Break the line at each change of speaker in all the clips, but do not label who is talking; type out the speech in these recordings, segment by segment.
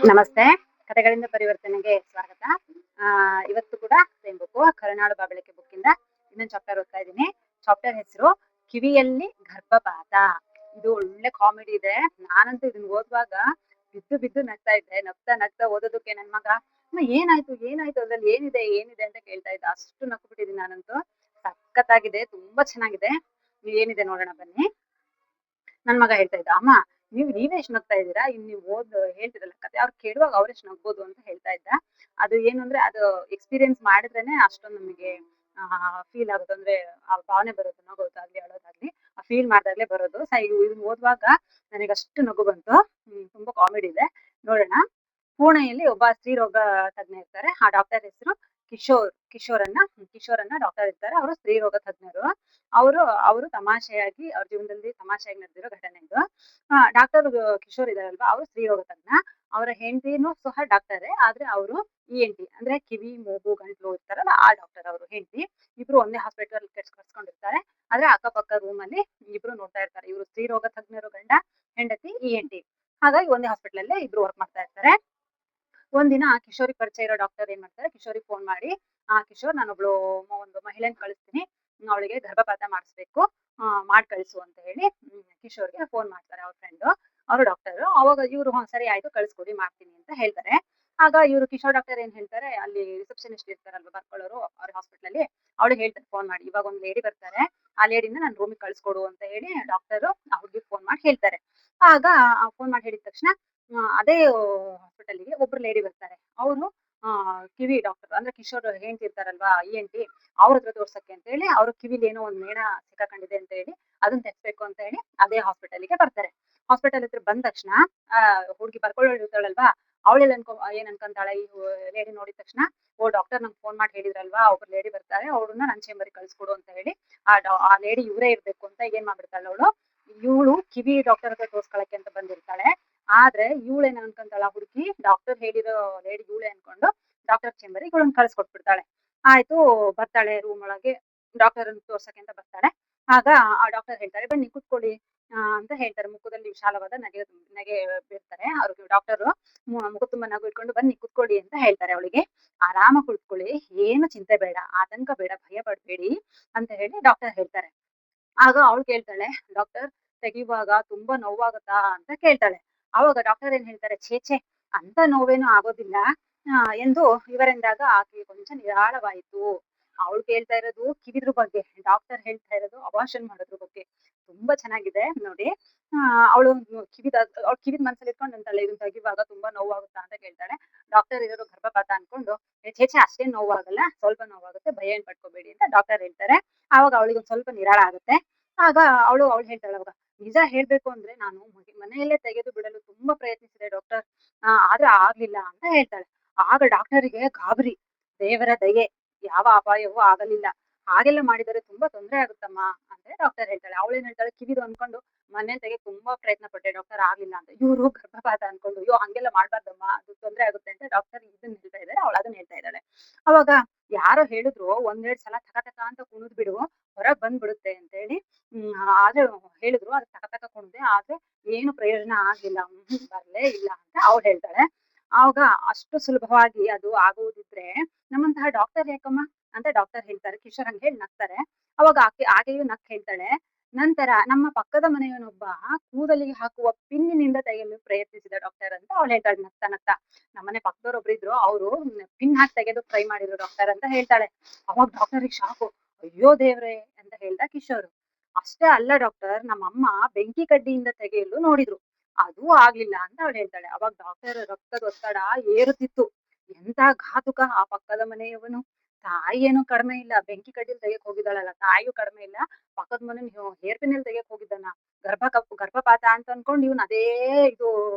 ನಮಸ್ತೆ. ಕಥೆಗಳಿಂದ ಪರಿವರ್ತನೆಗೆ ಸ್ವಾಗತ. ಆ ಇವತ್ತು ಕೂಡ ಸೇಮ್ ಬುಕ್ಕು ಕರುನಾಡು ಬಾಬೆಳಕೆ ಬುಕ್ಕಿಂದ ಇನ್ನೊಂದು ಚಾಪ್ಟರ್ ಓದ್ತಾ ಇದ್ದೀನಿ. ಚಾಪ್ಟರ್ ಹೆಸರು ಕಿವಿಯಲ್ಲಿ ಗರ್ಭಪಾತ. ಇದು ಒಳ್ಳೆ ಕಾಮಿಡಿ ಇದೆ. ನಾನಂತೂ ಇದನ್ನ ಓದುವಾಗ ಬಿದ್ದು ಬಿದ್ದು ನಗ್ತಾ ಇದ್ದೆ. ನಗ್ತಾ ನಗ್ತಾ ಓದೋದಕ್ಕೆ ನನ್ ಮಗ ಅಮ್ಮ ಏನಾಯ್ತು ಏನಾಯ್ತು ಅದ್ರಲ್ಲಿ ಏನಿದೆ ಏನಿದೆ ಅಂತ ಕೇಳ್ತಾ ಇದ್ದ. ಅಷ್ಟು ನಕ್ಕು ಬಿಟ್ಟಿದ್ದೀನಿ ನಾನಂತೂ. ಸಖತ್ತಾಗಿದೆ, ತುಂಬಾ ಚೆನ್ನಾಗಿದೆ. ಏನಿದೆ ನೋಡೋಣ ಬನ್ನಿ. ನನ್ ಮಗ ಹೇಳ್ತಾ ಇದ್ದ, ಅಮ್ಮ ನೀವೇ ಎಷ್ಟ್ ನಗ್ತಾ ಇದ್ದೀರಾ, ಇನ್ ನೀವು ಹೇಳ್ತಿರಲ್ಲ ಕತೆ, ಅವ್ರು ಕೇಳುವಾಗ ಅವ್ರೆಷ್ಟ್ ನಗ್ಬೋದು ಅಂತ ಹೇಳ್ತಾ ಇದ್ದ. ಅದು ಏನು ಅಂದ್ರೆ ಅದು ಎಕ್ಸ್ಪೀರಿಯನ್ಸ್ ಮಾಡಿದ್ರೇನೆ ಅಷ್ಟೊಂದು ನಮಗೆ ಫೀಲ್ ಆಗುತ್ತೆ. ಅಂದ್ರೆ ಆ ಭಾವನೆ ಬರುತ್ತೆ, ನಗೋದಾಗ್ಲಿ ಅಳೋದಾಗ್ಲಿ ಆ ಫೀಲ್ ಮಾಡ್ದಾಗ್ಲೇ ಬರೋದು. ಇದನ್ನ ಓದುವಾಗ ನನಗೆ ಅಷ್ಟು ನಗು ಬಂತು. ತುಂಬಾ ಕಾಮಿಡಿ ಇದೆ, ನೋಡೋಣ. ಪುಣೆಯಲ್ಲಿ ಒಬ್ಬ ಸ್ತ್ರೀರೋಗ ತಜ್ಞ ಇರ್ತಾರೆ. ಆ ಡಾಕ್ಟರ್ ಹೆಸರು ಕಿಶೋರನ್ನ ಡಾಕ್ಟರ್ ಇರ್ತಾರೆ. ಅವರು ಸ್ತ್ರೀರೋಗ ತಜ್ಞರು. ಅವರು ತಮಾಷೆಯಾಗಿ ಅವ್ರ ಜೀವನದಲ್ಲಿ ತಮಾಷೆಯಾಗಿ ನಡೆದಿರೋ ಘಟನೆ ಇದು. ಡಾಕ್ಟರ್ ಕಿಶೋರ್ ಇದಾರಲ್ವಾ, ಅವರು ಸ್ತ್ರೀರೋಗ ತಜ್ಞ. ಅವರ ಹೆಂಡತಿನೂ ಸಹ ಡಾಕ್ಟರೇ, ಆದ್ರೆ ಅವರು ENT ಅಂದ್ರೆ ಕಿವಿ ಮೂಗು ಗಂಟ್ಲು ಇರ್ತಾರಲ್ಲ ಆ ಡಾಕ್ಟರ್ ಅವರು ಹೆಂಡತಿ. ಇಬ್ರು ಒಂದೇ ಹಾಸ್ಪಿಟಲ್ ಕರ್ಸ್ಕೊಂಡಿರ್ತಾರೆ. ಆದ್ರೆ ಅಕ್ಕಪಕ್ಕ ರೂಮ್ ಅಲ್ಲಿ ಇಬ್ರು ನೋಡ್ತಾ ಇರ್ತಾರೆ. ಇವರು ಸ್ತ್ರೀರೋಗ ತಜ್ಞರು ಗಂಡ, ಹೆಂಡತಿ ENT. ಹಾಗಾಗಿ ಒಂದೇ ಹಾಸ್ಪಿಟಲ್ ಅಲ್ಲೇ ಇಬ್ರು ವರ್ಕ್ ಮಾಡ್ತಾ ಇರ್ತಾರೆ. ಒಂದಿನ ಕಿಶೋರಿಗೆ ಪರಿಚಯ ಇರೋ ಡಾಕ್ಟರ್ ಏನ್ ಮಾಡ್ತಾರೆ, ಕಿಶೋರಿಗೆ ಫೋನ್ ಮಾಡಿ, ಕಿಶೋರ್ ನಾನೊಬ್ಳು ಒಂದು ಮಹಿಳೆನ ಕಳಿಸ್ತೀನಿ, ಅವಳಿಗೆ ಗರ್ಭಪಾತ ಮಾಡಿಸ್ಬೇಕು, ಮಾಡಿ ಕಳಿಸು ಅಂತ ಹೇಳಿ ಕಿಶೋರ್ಗೆ ಫೋನ್ ಮಾಡ್ತಾರೆ ಅವ್ರ ಫ್ರೆಂಡ್. ಅವರು ಡಾಕ್ಟರ್. ಅವಾಗ ಇವ್ರು ಸರಿ ಆಯ್ತು ಕಳಿಸ್ಕೊಡಿ ಮಾಡ್ತೀನಿ ಅಂತ ಹೇಳ್ತಾರೆ. ಆಗ ಇವರು ಕಿಶೋರ್ ಡಾಕ್ಟರ್ ಏನ್ ಹೇಳ್ತಾರೆ, ಅಲ್ಲಿ ರಿಸೆಪ್ಷನಿಸ್ಟ್ ಇರ್ತಾರಲ್ವಾ ಬರ್ಕೊಳ್ಳೋರು ಅವ್ರ ಹಾಸ್ಪಿಟಲ್ ಅಲ್ಲಿ, ಅವಳಿಗೆ ಹೇಳ್ತಾರೆ ಫೋನ್ ಮಾಡಿ, ಇವಾಗ ಒಂದು ಲೇಡಿ ಬರ್ತಾರೆ, ಆ ಲೇಡಿನ ನಾನು ರೂಮಿಗೆ ಕಳಿಸ್ಕೊಡು ಅಂತ ಹೇಳಿ ಡಾಕ್ಟರ್ ಆ ಹುಡುಗಿಗೆ ಫೋನ್ ಮಾಡಿ ಹೇಳ್ತಾರೆ. ಆಗ ಫೋನ್ ಮಾಡಿ ಹೇಳಿದ ತಕ್ಷಣ ಅದೇ ಹಾಸ್ಪಿಟಲ್ಗೆ ಒಬ್ರು ಲೇಡಿ ಬರ್ತಾರೆ. ಅವರು ಕಿವಿ ಡಾಕ್ಟರ್ ಅಂದ್ರೆ ಕಿಶೋರ್ ಹೆಂಡ್ತಿ ಇರ್ತಾರಲ್ವಾ ENT, ಅವ್ರ ಹತ್ರ ತೋರ್ಸಕ್ಕೆ ಅಂತ ಹೇಳಿ ಅವ್ರ ಕಿವಿಲಿ ಏನೋ ಒಂದ್ ಮೇಣ ಸಿಕ್ಕಾಕೊಂಡಿದೆ ಅಂತ ಹೇಳಿ ಅದನ್ನ ತೆಗ್ಸ್ಬೇಕು ಅಂತ ಹೇಳಿ ಅದೇ ಹಾಸ್ಪಿಟಲ್ಗೆ ಬರ್ತಾರೆ. ಹಾಸ್ಪಿಟಲ್ ಹತ್ರ ಬಂದ ತಕ್ಷಣ ಹುಡುಗಿ ಬರ್ಕೊಳ್ಳೋಳಿರ್ತಾಳಲ್ವಾ, ಅವಳೆಲ್ಲ ಏನ್ ಅನ್ಕೊಂತಾಳೆ, ಈ ಲೇಡಿ ನೋಡಿದ ತಕ್ಷಣ, ಓ ಡಾಕ್ಟರ್ ನಂಗೆ ಫೋನ್ ಮಾಡಿ ಹೇಳಿದ್ರಲ್ವಾ ಒಬ್ರು ಲೇಡಿ ಬರ್ತಾರೆ, ಅವ್ರನ್ನ ನನ್ನ ಚೇಂಬರ್ಗೆ ಕಳ್ಸ್ಕೊಡು ಅಂತ ಹೇಳಿ ಆ ಲೇಡಿ ಇವರೇ ಇರ್ಬೇಕು ಅಂತ ಏನ್ ಮಾಡ್ಬಿಡ್ತಾಳೆ ಅವಳು, ಇವಳು ಕಿವಿ ಡಾಕ್ಟರ್ ಹತ್ರ ತೋರ್ಸ್ಕೊಳಕ್ಕೆ ಅಂತ ಬಂದಿರ್ತಾಳೆ. ಆದ್ರೆ ಇವಳೇನ್ ಅನ್ಕೊಂತಾಳ, ಹುಡುಗಿ ಡಾಕ್ಟರ್ ಹೇಳಿರೋ ಲೇಡಿ ಇವಳೆ ಅನ್ಕೊಂಡು ಡಾಕ್ಟರ್ ಚೇಂಬರ್ ಇವಳನ್ನ ಕಳ್ಸ್ಕೊಟ್ಬಿಡ್ತಾಳೆ. ಆಯ್ತು, ಬರ್ತಾಳೆ ರೂಮ್ ಒಳಗೆ ಡಾಕ್ಟರ್ ತೋರ್ಸಕ್ಕೆ ಅಂತ ಬರ್ತಾಳೆ. ಆಗ ಆ ಡಾಕ್ಟರ್ ಹೇಳ್ತಾರೆ, ಬನ್ನಿ ಕುತ್ಕೊಳ್ಳಿ ಅಂತ ಹೇಳ್ತಾರೆ. ಮುಖದಲ್ಲಿ ವಿಶಾಲವಾದ ನಗೆ ಬೀರ್ತಾರೆ ಅವ್ರಿಗೆ ಡಾಕ್ಟರ್. ಮುಖ ತುಂಬಾ ನಗು ಇಟ್ಕೊಂಡು ಬನ್ನಿ ಕುತ್ಕೊಳ್ಳಿ ಅಂತ ಹೇಳ್ತಾರೆ ಅವಳಿಗೆ. ಆರಾಮ ಕುತ್ಕೊಳ್ಳಿ, ಏನು ಚಿಂತೆ ಬೇಡ, ಆತಂಕ ಬೇಡ, ಭಯ ಪಡ್ಬೇಡಿ ಅಂತ ಹೇಳಿ ಡಾಕ್ಟರ್ ಹೇಳ್ತಾರೆ. ಆಗ ಅವಳು ಕೇಳ್ತಾಳೆ, ಡಾಕ್ಟರ್ ತೆಗಿಯುವಾಗ ತುಂಬಾ ನೋವಾಗುತ್ತಾ ಅಂತ ಕೇಳ್ತಾಳೆ. ಅವಾಗ ಡಾಕ್ಟರ್ ಏನ್ ಹೇಳ್ತಾರೆ, ಛೇ ಅಂತ ನೋವೇನು ಆಗೋದಿಲ್ಲ ಎಂದು ವಿವರಿಂದಾಗ ಆಕೆಗೆ ಕೊಂಚ ನಿರಾಳವಾಯಿತು. ಅವಳು ಕೇಳ್ತಾ ಇರೋದು ಕಿವಿದ್ರ ಬಗ್ಗೆ, ಡಾಕ್ಟರ್ ಹೇಳ್ತಾ ಇರೋದು ಅಬಾರ್ಷನ್ ಮಾಡೋದ್ರ ಬಗ್ಗೆ. ತುಂಬಾ ಚೆನ್ನಾಗಿದೆ ನೋಡಿ. ಅವಳು ಕಿವಿದ್ ಮನ್ಸಲ್ಲಿ ಇಟ್ಕೊಂಡು ಅಂತಾಳೆ, ಇದನ್ನ ತೆಗಿಯುವಾಗ ತುಂಬಾ ನೋವಾಗುತ್ತಾ ಅಂತ ಕೇಳ್ತಾಳೆ. ಡಾಕ್ಟರ್ ಇರೋರು ಗರ್ಭಪಾತ ಅನ್ಕೊಂಡು, ಛೇ ಅಷ್ಟೇನ್ ನೋವಾಗಲ್ಲ, ಸ್ವಲ್ಪ ನೋವಾಗುತ್ತೆ, ಭಯ ಏನ್ ಪಡ್ಕೋಬೇಡಿ ಅಂತ ಡಾಕ್ಟರ್ ಹೇಳ್ತಾರೆ. ಆವಾಗ ಅವಳಿಗೆ ಒಂದ್ ಸ್ವಲ್ಪ ನಿರಾಳ ಆಗುತ್ತೆ. ಆಗ ಅವಳು ಹೇಳ್ತಾಳೆ, ಅವಾಗ ನಿಜ ಹೇಳ್ಬೇಕು ಅಂದ್ರೆ ನಾನು ಮನೆಯಲ್ಲೇ ತೆಗೆದು ಬಿಡಲು ತುಂಬಾ ಪ್ರಯತ್ನಿಸಿದೆ ಡಾಕ್ಟರ್, ಆದ್ರೆ ಆಗ್ಲಿಲ್ಲ ಅಂತ ಹೇಳ್ತಾಳೆ. ಆಗ ಡಾಕ್ಟರಿಗೆ ಗಾಬರಿ. ದೇವರ ದಯೆ, ಯಾವ ಅಪಾಯವೂ ಆಗಲಿಲ್ಲ, ಹಾಗೆಲ್ಲ ಮಾಡಿದರೆ ತುಂಬಾ ತೊಂದರೆ ಆಗುತ್ತಮ್ಮ ಅಂದ್ರೆ ಡಾಕ್ಟರ್ ಹೇಳ್ತಾಳೆ. ಅವಳೇನ್ ಹೇಳ್ತಾಳೆ, ಕಿವಿದು ಅನ್ಕೊಂಡು ಮನೆ ತೆಗೆದು ತುಂಬಾ ಪ್ರಯತ್ನ ಪಟ್ಟೆ ಡಾಕ್ಟರ್ ಆಗ್ಲಿಲ್ಲ ಅಂತ. ಇವರು ಗರ್ಭಪಾತ ಅನ್ಕೊಂಡು, ಅಯ್ಯೋ ಹಂಗೆಲ್ಲ ಮಾಡ್ಬಾರ್ದಮ್ಮ, ಅದು ತೊಂದರೆ ಆಗುತ್ತೆ ಅಂತ ಡಾಕ್ಟರ್ ಇದನ್ನ ಹೇಳ್ತಾ ಇದ್ದಾರೆ, ಅವಳು ಅದನ್ನ ಹೇಳ್ತಾ ಇದ್ದಾಳೆ. ಅವಾಗ ಯಾರೋ ಹೇಳಿದ್ರು, ಒಂದೆರಡು ಸಲ ತಕ ಅಂತ ಕುಣಿದ್ ಬಿಡು, ಹೊರಗ್ ಬಂದ್ಬಿಡುತ್ತೆ ಅಂತ ಹೇಳಿ. ಆದ್ರೆ ಹೇಳಿದ್ರು, ಅದು ತಕ ಕುಣಿದೆ, ಆದ್ರೆ ಏನು ಪ್ರಯೋಜನ ಆಗಿಲ್ಲ, ಬರ್ಲೇ ಇಲ್ಲ ಅಂತ ಅವ್ಳು ಹೇಳ್ತಾಳೆ. ಆವಾಗ ಅಷ್ಟು ಸುಲಭವಾಗಿ ಅದು ಆಗುವುದಿದ್ರೆ ನಮ್ಮಂತಹ ಡಾಕ್ಟರ್ ಯಾಕಮ್ಮ ಅಂತ ಡಾಕ್ಟರ್ ಹೇಳ್ತಾರೆ. ಕಿಶೋರ್ ಹಂಗೆ ಹೇಳಿ ನಗ್ತಾರೆ. ಅವಾಗ ಆಕೆಯು ನಕ್ ಹೇಳ್ತಾಳೆ, ನಂತರ ನಮ್ಮ ಪಕ್ಕದ ಮನೆಯವನೊಬ್ಬ ಕೂದಲಿಗೆ ಹಾಕುವ ಪಿನ್ನಿನಿಂದ ತೆಗೆಯಲು ಪ್ರಯತ್ನಿಸಿದ ಡಾಕ್ಟರ್ ಅಂತ ಅವಳು ಹೇಳ್ತಾಳೆ ನಗ್ತಾ ನಗ್ತಾ. ನಮ್ಮನೆ ಪಕ್ಕದವ್ರೊಬ್ರು ಇದ್ರು, ಅವರು ಪಿನ್ ಹಾಕಿ ತೆಗೆದು ಟ್ರೈ ಮಾಡಿದ್ರು ಡಾಕ್ಟರ್ ಅಂತ ಹೇಳ್ತಾಳೆ. ಅವಾಗ ಡಾಕ್ಟರಿಗೆ ಶಾಕು. ಅಯ್ಯೋ ದೇವ್ರೆ ಅಂತ ಹೇಳ್ದ ಕಿಶೋರ್. ಅಷ್ಟೇ ಅಲ್ಲ ಡಾಕ್ಟರ್, ನಮ್ಮಮ್ಮ ಬೆಂಕಿ ಕಡ್ಡಿಯಿಂದ ತೆಗೆಯಲು ನೋಡಿದ್ರು, ಅದೂ ಆಗ್ಲಿಲ್ಲ ಅಂತ ಅವಳು ಹೇಳ್ತಾಳೆ. ಅವಾಗ ಡಾಕ್ಟರ್ ರಕ್ತದ ಒತ್ತಡ ಏರುತ್ತಿತ್ತು. ಎಂತ ಘಾತುಕ ಆ ಪಕ್ಕದ ಮನೆಯವನು. ತಾಯಿ ಏನು ಕಡಿಮೆ ಇಲ್ಲ, ಬೆಂಕಿ ಕಡ್ಡಿಲ್ ತೆಗಿಯಕ್ ಹೋಗಿದ್ದಾಳಲ್ಲ, ತಾಯಿಯೂ ಕಡಿಮೆ ಇಲ್ಲ, ಪಕ್ಕದ ಮನೆ ಹೇರ್ ಪಿನ್ನಲ್ಲಿ ತೆಗಿಯಕ್ ಹೋಗಿದ್ದಾನ. ಗರ್ಭಪಾತ ಅಂತ ಅನ್ಕೊಂಡು ಇವ್ನು ಅದೇ ಇದು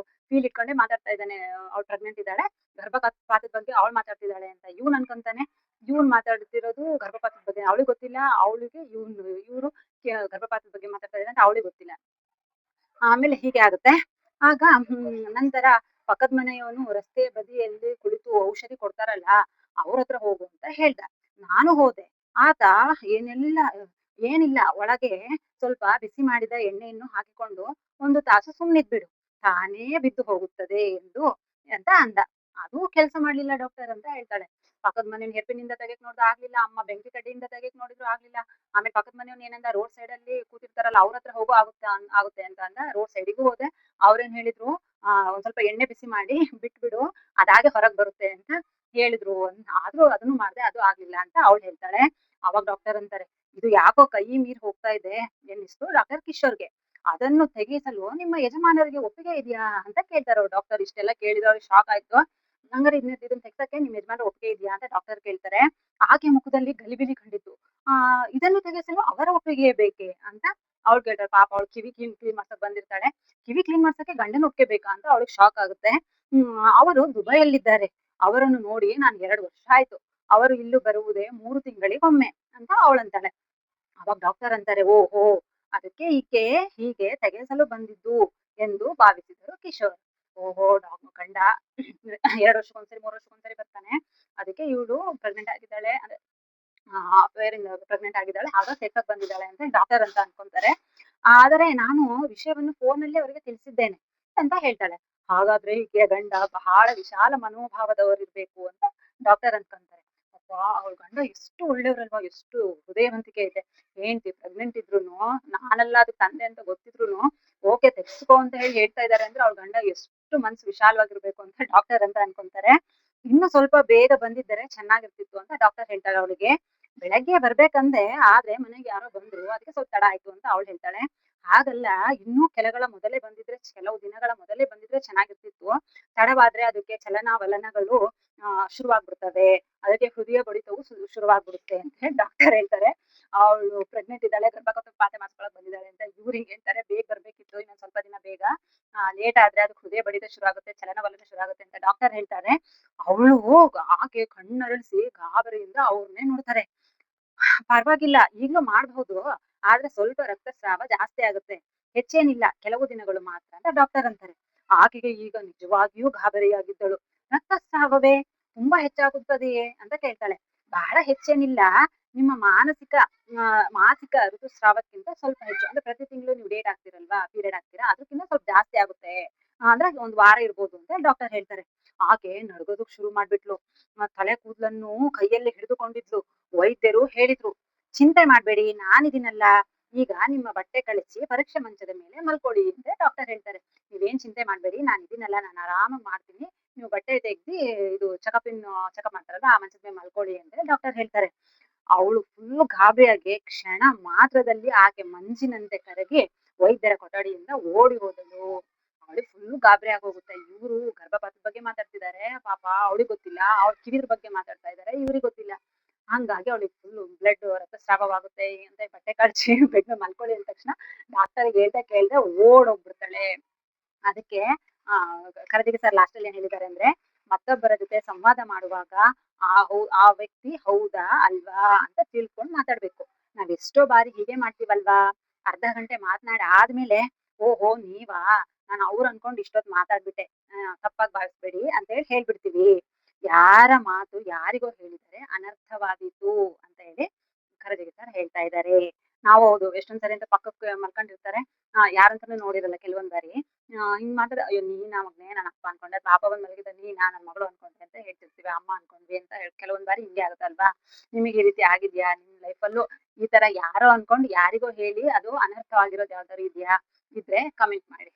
ಫೀಲ್ ಇಟ್ಕೊಂಡೆ ಮಾತಾಡ್ತಾ ಇದ್ದಾನೆ. ಅವ್ಳು ಪ್ರೆಗ್ನೆಂಟ್ ಇದ್ದಾಳೆ, ಗರ್ಭಪಾತದ ಬಗ್ಗೆ ಅವಳು ಮಾತಾಡ್ತಿದ್ದಾಳೆ ಅಂತ ಇವ್ನು ಅನ್ಕೊಂತಾನೆ. ಇವ್ನು ಮಾತಾಡ್ತಿರೋದು ಗರ್ಭಪಾತದ ಬಗ್ಗೆ ಅವಳಿಗೆ ಗೊತ್ತಿಲ್ಲ, ಅವಳಿಗೆ ಇವ್ರು ಗರ್ಭಪಾತದ ಬಗ್ಗೆ ಮಾತಾಡ್ತಾ ಇದ್ದಾರೆ ಅಂತ ಅವಳಿಗೆ ಗೊತ್ತಿಲ್ಲ. ಆಮೇಲೆ ಹೀಗೆ ಆಗುತ್ತೆ. ಆಗ ನಂತರ ಪಕ್ಕದ ಮನೆಯವನು ರಸ್ತೆ ಬದಿಯಲ್ಲಿ ಕುಳಿತು ಔಷಧಿ ಕೊಡ್ತಾರಲ್ಲ, ಅವ್ರ ಹತ್ರ ಹೋಗು ಅಂತ ಹೇಳ್ದ. ನಾನು ಹೋದೆ. ಆತ ಏನಿಲ್ಲ, ಒಳಗೆ ಸ್ವಲ್ಪ ಬಿಸಿ ಮಾಡಿದ ಎಣ್ಣೆಯನ್ನು ಹಾಕಿಕೊಂಡು 1 ತಾಸು ಸುಮ್ನಿದ್ಬಿಡು, ತಾನೇ ಬಿದ್ದು ಹೋಗುತ್ತದೆ ಎಂದು ಅಂತ ಅಂದ. ಅದು ಕೆಲಸ ಮಾಡ್ಲಿಲ್ಲ ಡಾಕ್ಟರ್ ಅಂತ ಹೇಳ್ತಾಳೆ. ಪಕ್ಕದ ಮನೆಯವ್ನ್ ಹೆರ್ಪಿನಿಂದ ತೆಗೆಯಕ್ ನೋಡ್ದ ಆಗ್ಲಿಲ್ಲ. ಅಮ್ಮ ಬೆಂಕಿ ಕಡ್ಡಿಯಿಂದ ತೆಗೆಯಕ್ ನೋಡಿದ್ರು ಆಗ್ಲಿಲ್ಲ. ಆಮೇಲೆ ಪಕ್ಕದ ಮನೆಯವ್ನ್ ಏನಂದ ರೋಡ್ ಸೈಡ್ ಅಲ್ಲಿ ಕೂತಿರ್ತಾರಲ್ಲ ಅವ್ರ ಹತ್ರ ಹೋಗು ಆಗುತ್ತೆ ಅಂತ ಅಂದ. ರೋಡ್ ಸೈಡಿಗೂ ಹೋದೆ. ಅವ್ರೇನ್ ಹೇಳಿದ್ರು, ಒಂದ್ ಸ್ವಲ್ಪ ಎಣ್ಣೆ ಬಿಸಿ ಮಾಡಿ ಬಿಟ್ಬಿಡು, ಅದಾಗೆ ಹೊರಗ್ ಬರುತ್ತೆ ಅಂತ ಹೇಳಿದ್ರು. ಆದ್ರೂ ಅದನ್ನು ಮಾಡ್ದೆ, ಅದು ಆಗ್ಲಿಲ್ಲ ಅಂತ ಅವಳು ಹೇಳ್ತಾಳೆ. ಅವಾಗ ಡಾಕ್ಟರ್ ಅಂತಾರೆ, ಇದು ಯಾಕೋ ಕೈ ಮೀರಿ ಹೋಗ್ತಾ ಇದೆ ಎನ್ನಿಸ್ತು ಡಾಕ್ಟರ್ ಕಿಶೋರ್‌ಗೆ. ಅದನ್ನು ತೆಗೆಸಲು ನಿಮ್ಮ ಯಜಮಾನರಿಗೆ ಒಪ್ಪಿಗೆ ಇದೆಯಾ ಅಂತ ಕೇಳ್ತಾರೆ ಅವ್ರು ಡಾಕ್ಟರ್. ಇಷ್ಟೆಲ್ಲ ಕೇಳಿದ್ರು ಅವ್ರಿಗೆ ಶಾಕ್ ಆಯ್ತು. ಹಂಗಾರೆ ಇದನ್ನ ತೆಗ್ಸಕ್ಕೆ ನಿಮ್ ಯಜಮಾನ್ರ ಒಪ್ಪಿಗೆ ಇದೆಯಾ ಅಂತ ಡಾಕ್ಟರ್ ಕೇಳ್ತಾರೆ. ಆಕೆ ಮುಖದಲ್ಲಿ ಗಲಿಬಿಲಿ ಕಂಡಿತು. ಆ ಇದನ್ನು ತೆಗೆಸಲು ಅವರ ಒಪ್ಪಿಗೆ ಬೇಕೇ ಅಂತ ಅವ್ಳು ಕೇಳ್ತಾಳೆ. ಪಾಪ ಅವ್ಳು ಕಿವಿ ಕ್ಲೀನ್ ಮಾಡ್ಸಕ್ ಬಂದಿರ್ತಾಳೆ. ಕಿವಿ ಕ್ಲೀನ್ ಮಾಡ್ಸಕ್ಕೆ ಗಂಡನ ಒಪ್ಪಿಗೆ ಬೇಕಾ ಅಂತ ಅವಳಿಗೆ ಶಾಕ್ ಆಗುತ್ತೆ. ಅವರು ದುಬೈಯಲ್ಲಿದ್ದಾರೆ. ಅವರನ್ನು ನೋಡಿ ನಾನು 2 ವರ್ಷ ಆಯ್ತು. ಅವರು ಇಲ್ಲಿ ಬರುವುದೇ 3 ತಿಂಗಳಿಗೊಮ್ಮೆ ಅಂತ ಅವಳಂತಾಳೆ. ಅವಾಗ ಡಾಕ್ಟರ್ ಅಂತಾರೆ, ಓಹೋ, ಅದಕ್ಕೆ ಈಕೆ ಹೀಗೆ ತೆಗೆಸಲು ಬಂದಿದ್ದು ಎಂದು ಭಾವಿಸಿದರು ಕಿಶೋರ್. ಓಹೋ, ಗಂಡ 2 ವರ್ಷಕ್ಕೊಂದ್ಸರಿ 3 ವರ್ಷಕ್ಕೊಂದ್ಸರಿ ಬರ್ತಾನೆ. ಅದಕ್ಕೆ ಇವಳು ಪ್ರೆಗ್ನೆಂಟ್ ಆಗಿದ್ದಾಳೆ, ಅಂದ್ರೆ ಅಫೇರ್ ಇಂದ ಪ್ರೆಗ್ನೆಂಟ್ ಆಗಿದ್ದಾಳೆ, ಆಗ ಸೇರ್ಸಕ್ ಬಂದಿದ್ದಾಳೆ ಅಂತ ಡಾಕ್ಟರ್ ಅಂತ ಅನ್ಕೊಂತಾರೆ. ಆದರೆ ನಾನು ವಿಷಯವನ್ನು ಫೋನಲ್ಲಿ ಅವರಿಗೆ ತಿಳಿಸಿದ್ದೇನೆ ಅಂತ ಹೇಳ್ತಾಳೆ. ಹಾಗಾದ್ರೆ ಈಕೆಯ ಗಂಡ ಬಹಳ ವಿಶಾಲ ಮನೋಭಾವದವರಿರ್ಬೇಕು ಅಂತ ಡಾಕ್ಟರ್ ಅನ್ಕೊಂತಾರೆ. ಅಬ್ಬಾ, ಅವ್ಳ ಗಂಡ ಎಷ್ಟು ಒಳ್ಳೆಯವ್ರಲ್ವಾ, ಎಷ್ಟು ಹೃದಯವಂತಿಕೆ ಇದೆ. ಹೆಂಡ್ತಿ ಪ್ರೆಗ್ನೆಂಟ್ ಇದ್ರೂನು, ನಾನೆಲ್ಲ ಅದಕ್ಕೆ ತಂದೆ ಅಂತ ಗೊತ್ತಿದ್ರೂನು ಓಕೆ ತೆಗ್ಸ್ಕೊ ಅಂತ ಹೇಳಿ ಹೇಳ್ತಾ ಇದಾರೆ ಅಂದ್ರೆ ಅವ್ಳ ಗಂಡ ಎಷ್ಟು ಮನ್ಸು ವಿಶಾಲವಾಗಿರ್ಬೇಕು ಅಂತ ಡಾಕ್ಟರ್ ಅಂತ ಅನ್ಕೊಂತಾರೆ. ಇನ್ನು ಸ್ವಲ್ಪ ಬೇಗ ಬಂದಿದ್ದರೆ ಚೆನ್ನಾಗಿರ್ತಿತ್ತು ಅಂತ ಡಾಕ್ಟರ್ ಹೇಳ್ತಾಳೆ ಅವಳಿಗೆ. ಬೆಳಗ್ಗೆ ಬರ್ಬೇಕಂದೆ, ಆದ್ರೆ ಮನೆಗೆ ಯಾರೋ ಬಂದ್ರು, ಅದಕ್ಕೆ ಸ್ವಲ್ಪ ತಡ ಆಯ್ತು ಅಂತ ಅವಳು ಹೇಳ್ತಾಳೆ. ಹಾಗಲ್ಲ, ಇನ್ನೂ ಕೆಲವು ದಿನಗಳ ಮೊದಲೇ ಬಂದಿದ್ರೆ ಚೆನ್ನಾಗಿರ್ತಿತ್ತು. ತಡವಾದ್ರೆ ಅದಕ್ಕೆ ಚಲನವಲನಗಳು ಶುರುವಾಗ್ಬಿಡ್ತವೆ. ಅದಕ್ಕೆ ಹೃದಯ ಬಡಿತವು ಶುರುವಾಗ್ಬಿಡುತ್ತೆ ಅಂತ ಹೇಳಿ ಡಾಕ್ಟರ್ ಹೇಳ್ತಾರೆ. ಅವಳು ಪ್ರೆಗ್ನೆಂಟ್ ಇದ್ದಾಳೆ, ಗರ್ಭಪಾತ ಮಾಡ್ಸ್ಕೊಳಕ್ ಬಂದಿದ್ದಾಳೆ ಅಂತ ಇವ್ರು ಹಿಂಗ್ ಹೇಳ್ತಾರೆ. ಬೇಗ ಬರ್ಬೇಕಿತ್ತು, ಇನ್ನೊಂದ್ ಸ್ವಲ್ಪ ದಿನ ಬೇಗ, ಲೇಟ್ ಆದ್ರೆ ಅದಕ್ಕೆ ಹೃದಯ ಬಡಿತ ಶುರು ಆಗುತ್ತೆ, ಚಲನವಲನ ಶುರು ಆಗುತ್ತೆ ಅಂತ ಡಾಕ್ಟರ್ ಹೇಳ್ತಾರೆ. ಅವಳು ಆಕೆ ಕಣ್ಣರಳಿಸಿ ಗಾಬರಿಯಿಂದ ಅವ್ರನ್ನೇ ನೋಡ್ತಾರೆ. ಪರವಾಗಿಲ್ಲ, ಈಗ್ಲೂ ಮಾಡ್ಬಹುದು. ಆದ್ರೆ ಸ್ವಲ್ಪ ರಕ್ತಸ್ರಾವ ಜಾಸ್ತಿ ಆಗುತ್ತೆ. ಹೆಚ್ಚೇನಿಲ್ಲ, ಕೆಲವು ದಿನಗಳು ಮಾತ್ರ ಅಂತ ಡಾಕ್ಟರ್ ಅಂತಾರೆ. ಆಕೆಗೆ ಈಗ ನಿಜವಾಗಿಯೂ ಗಾಬರಿಯಾಗಿದ್ದಳು. ರಕ್ತಸ್ರಾವವೇ? ತುಂಬಾ ಹೆಚ್ಚಾಗುತ್ತದೆಯೇ ಅಂತ ಕೇಳ್ತಾಳೆ. ಬಹಳ ಹೆಚ್ಚೇನಿಲ್ಲ. ನಿಮ್ಮ ಮಾಸಿಕ ಋತುಸ್ರಾವಕ್ಕಿಂತ ಸ್ವಲ್ಪ ಹೆಚ್ಚು. ಅಂದ್ರೆ ಪ್ರತಿ ತಿಂಗಳು ನೀವು ಡೇಟ್ ಆಗ್ತಿರಲ್ವಾ, ಪೀರಿಯಡ್ ಆಗ್ತೀರಾ, ಅದಕ್ಕಿಂತ ಸ್ವಲ್ಪ ಜಾಸ್ತಿ ಆಗುತ್ತೆ. ಅಂದ್ರೆ ಒಂದ್ ವಾರ ಇರ್ಬೋದು ಅಂತ ಡಾಕ್ಟರ್ ಹೇಳ್ತಾರೆ. ಆಕೆ ನಡ್ಗೋದಕ್ ಶುರು ಮಾಡ್ಬಿಟ್ಲು. ತಲೆ ಕೂದ್ಲನ್ನು ಕೈಯಲ್ಲಿ ಹಿಡಿದುಕೊಂಡಿದ್ಲು. ವೈದ್ಯರು ಹೇಳಿದ್ರು, ಚಿಂತೆ ಮಾಡ್ಬೇಡಿ, ನಾನಿದ್ದೀನಲ್ಲ, ಈಗ ನಿಮ್ಮ ಬಟ್ಟೆ ಕಳಿಸಿ ಪರೀಕ್ಷೆ ಮಂಚದ ಮೇಲೆ ಮಲ್ಕೊಳ್ಳಿ ಅಂತ ಡಾಕ್ಟರ್ ಹೇಳ್ತಾರೆ. ನೀವೇನ್ ಚಿಂತೆ ಮಾಡ್ಬೇಡಿ, ನಾನಿದ್ದೀನಲ್ಲ, ನಾನು ಆರಾಮಾಗಿ ಮಾಡ್ತೀನಿ. ನೀವು ಬಟ್ಟೆ ತೆಗ್ದಿ ಇದು ಚೆಕಪ್ ಮಾಡ್ತಾರಲ್ಲ ಆ ಮಂಚದ ಮೇಲೆ ಮಲ್ಕೊಳ್ಳಿ ಅಂತ ಡಾಕ್ಟರ್ ಹೇಳ್ತಾರೆ. ಅವಳು ಫುಲ್ ಗಾಬರಿಯಾಗಿ ಕ್ಷಣ ಮಾತ್ರದಲ್ಲಿ ಆಕೆ ಮಂಜಿನಂತೆ ಕರಗಿ ವೈದ್ಯರ ಕೊಠಡಿಯಿಂದ ಓಡಿ ಹೋದಳು. ಅವಳಿಗೆ ಫುಲ್ ಗಾಬರಿ ಆಗೋಗುತ್ತೆ. ಇವ್ರು ಗರ್ಭಪಾತದ ಬಗ್ಗೆ ಮಾತಾಡ್ತಿದ್ದಾರೆ, ಪಾಪ ಅವಳಿಗೆ ಗೊತ್ತಿಲ್ಲ. ಅವ್ರ ಕಿವಿದ್ರ ಬಗ್ಗೆ ಮಾತಾಡ್ತಾ ಇದ್ದಾರೆ, ಇವ್ರಿಗೆ ಗೊತ್ತಿಲ್ಲ. ಹಂಗಾಗಿ ಅವಳಿಗೆ ಫುಲ್ ರಕ್ತಸ್ರಾವವಾಗುತ್ತೆ ಅಂತ ಬಟ್ಟೆ ಕಳ್ಸಿ ಬೆಡ್ ಮೇಲೆ ಮಲ್ಕೊಳ್ಳಿ ಅಂದ ತಕ್ಷಣ ಡಾಕ್ಟರ್ಗೆ ಹೇಳ್ದೆ ಕೇಳ್ದೆ ಓಡೋಗ್ಬಿಡ್ತಾಳೆ. ಅದಕ್ಕೆ ಆ ಕರದಿಗೆ ಸರ್ ಲಾಸ್ಟ್ ಅಲ್ಲಿ ಏನ್ ಹೇಳಿದ್ದಾರೆ ಅಂದ್ರೆ, ಮತ್ತೊಬ್ಬರ ಜೊತೆ ಸಂವಾದ ಮಾಡುವಾಗ ಆ ವ್ಯಕ್ತಿ ಹೌದಾ ಅಲ್ವಾ ಅಂತ ತಿಳ್ಕೊಂಡು ಮಾತಾಡ್ಬೇಕು. ನಾವ್ ಎಷ್ಟೋ ಬಾರಿ ಹೀಗೆ ಮಾಡ್ತೀವಲ್ವಾ, ಅರ್ಧ ಗಂಟೆ ಮಾತನಾಡಿ ಆದ್ಮೇಲೆ, ಓಹೋ ನೀವಾ, ನಾನು ಅವ್ರು ಅನ್ಕೊಂಡು ಇಷ್ಟೊತ್ತು ಮಾತಾಡ್ಬಿಟ್ಟೆ, ತಪ್ಪಾಗಿ ಭಾವಿಸ್ಬೇಡಿ ಅಂತ ಹೇಳ್ಬಿಡ್ತೀವಿ. ಯಾರ ಮಾತು ಯಾರಿಗೋ ಹೇಳಿದರೆ ಅನರ್ಥವಾದೀತು ಅಂತ ಹೇಳಿ ಕರದಿಗೆ ಸರ್ ಹೇಳ್ತಾ ಇದ್ದಾರೆ. ನಾವು ಹೌದು, ಎಷ್ಟೊಂದ್ ಸರಿ ಅಂತ ಪಕ್ಕಕ್ಕೆ ಮಲ್ಕೊಂಡಿರ್ತಾರೆ, ಯಾರಂತಾನೂ ನೋಡಿರಲ್ಲ ಕೆಲವೊಂದ್ ಬಾರಿ. ಹಿಂಗ್ ಮಾತಾಡ, ಅಯ್ಯೋ ನೀನಾ ಮಗ್ನೆ, ನನ್ನ ಅಪ್ಪ ಅನ್ಕೊಂಡೆ, ಪಾಪ ಬಂದ್ ಮಲಗಿದ ನೀನಾ ನನ್ನ ಮಗಳು ಅನ್ಕೊಂಡೆ ಅಂತ ಹೇಳ್ತಿರ್ತೀವಿ, ಅಮ್ಮ ಅನ್ಕೊಂಡ್ವಿ ಅಂತ ಕೆಲವೊಂದ್ ಬಾರಿ ಹಿಂಗೆ ಆಗುತ್ತಲ್ವಾ. ನಿಮಗೆ ಈ ರೀತಿ ಆಗಿದ್ಯಾ ನಿಮ್ ಲೈಫಲ್ಲೂ? ಈ ತರ ಯಾರೋ ಅನ್ಕೊಂಡು ಯಾರಿಗೋ ಹೇಳಿ ಅದು ಅನರ್ಥವಾಗಿರೋದು ಯಾವ್ದಾದ್ರು ಇದ್ಯಾ? ಇದ್ರೆ ಕಮೆಂಟ್ ಮಾಡಿ.